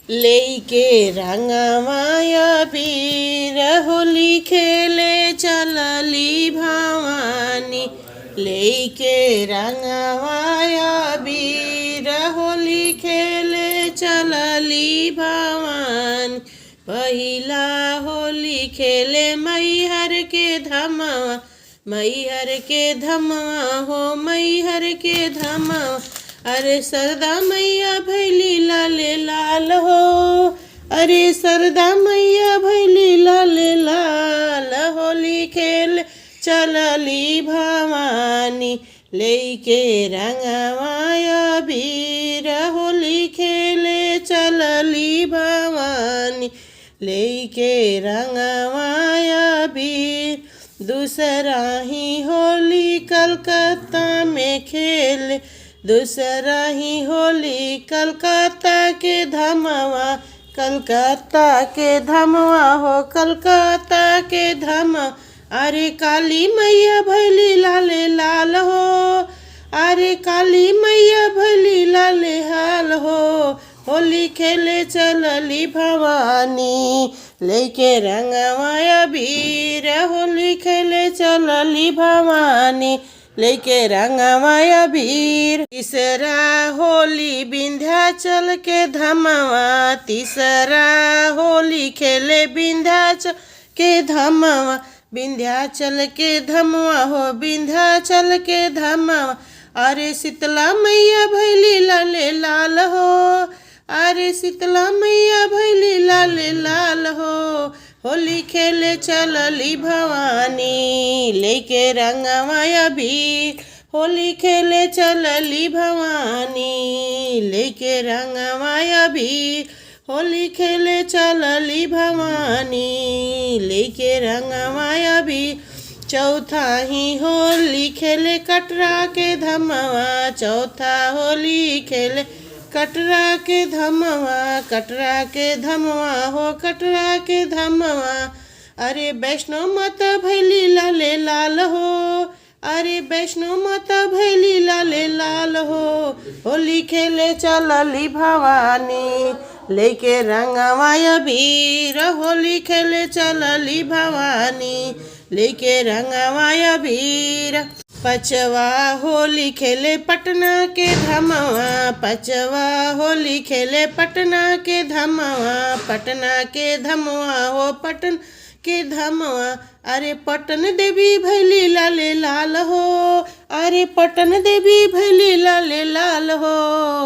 लेके रंगवाया बीर होली खेले चलली भवानी। लेके रंगवाया बीर होली खेले चलली भवानी। पहिला होली खेले मैहर के धमवा, मैहर के धमवा हो मैहर के धमवा। अरे सरदा मैया भैली लाले लाल हो, अरे सरदा मैया भैली लाले लाल। होली खेल चलली भवानी, लेके रंगवाया बीर होली खेले चलली भवानी। लेके रंगवाया बीर दूसरा ही होली कलकत्ता में खेले, दूसरा ही होली कलकत्ता के धमवा, कलकत्ता के धमवा हो कलकत्ता के धमवा। अरे काली मैया भैली लाले लाल हो, अरे काली मैया भैली लाले हाल हो। होली खेले चलली भवानी, लेके रंगवाया बीर होली खेले चलली भवानी। लेके रंगवाया बीर तीसरा होली विंध्याचल के धमवा, तीसरा होली खेले विंध्याचल के धमवा। विंध्याचल के धमवा हो विंध्याचल के धमवा। अरे शीतला मैया भैली लाले लाल हो, अरे शीतला मैया भैली लाले लाल हो। होली खेले चलली भवानी, लेके रंगवाया बीर होली खेले चलली भवानी। लेके रंगवाया बीर होली खेले चलली भवानी। लेके रंगवाया बीर चौथा ही होली खेले कटरा के धमवा, चौथा होली खेले कटरा के धमवा, कटरा के धमवा हो कटरा के धमवा। अरे वैष्णो माता भैली लाले लाल हो, अरे वैष्णो माता भैली लाले लाल हो। होली खेले चलली भवानी, लेके रंगवाया बीर होली खेले चलली भवानी। लेके रंगवाया बीर पचवा होली खेले पटना के धमवा, पचवा होली खेले पटना के धमवा, पटना के धमवा हो पटन के धमवा। अरे पटन देवी भैली लाले लाल हो, अरे पटन देवी भैली लाले लाल हो।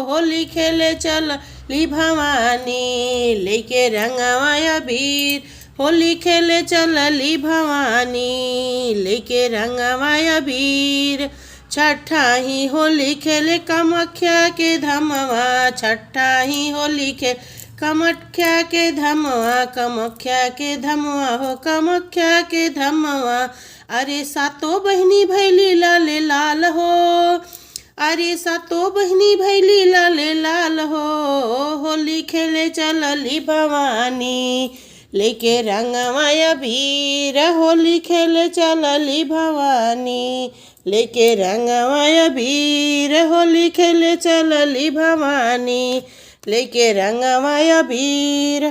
होली खेले चलली भवानी, लेके रंगवाया बीर होली खेले चलली भवानी। लेके रंगवाया बीर छठा ही होली खेले कामाख्या के धमवा, छठा ही होली खेले कामाख्या के धमवा, कामाख्या के धमवा हो कामाख्या के धमवा। अरे सातों बहनी भैली लाले लाल हो, अरे सातों बहनी भैली लाले लाल हो। होली खेले चलली भवानी, लेके रंगवाया बीर होली खेले चलली भवानी। लेके रंगवाया बीर होली खेले चलली भवानी। लेके रंगवाया बीर।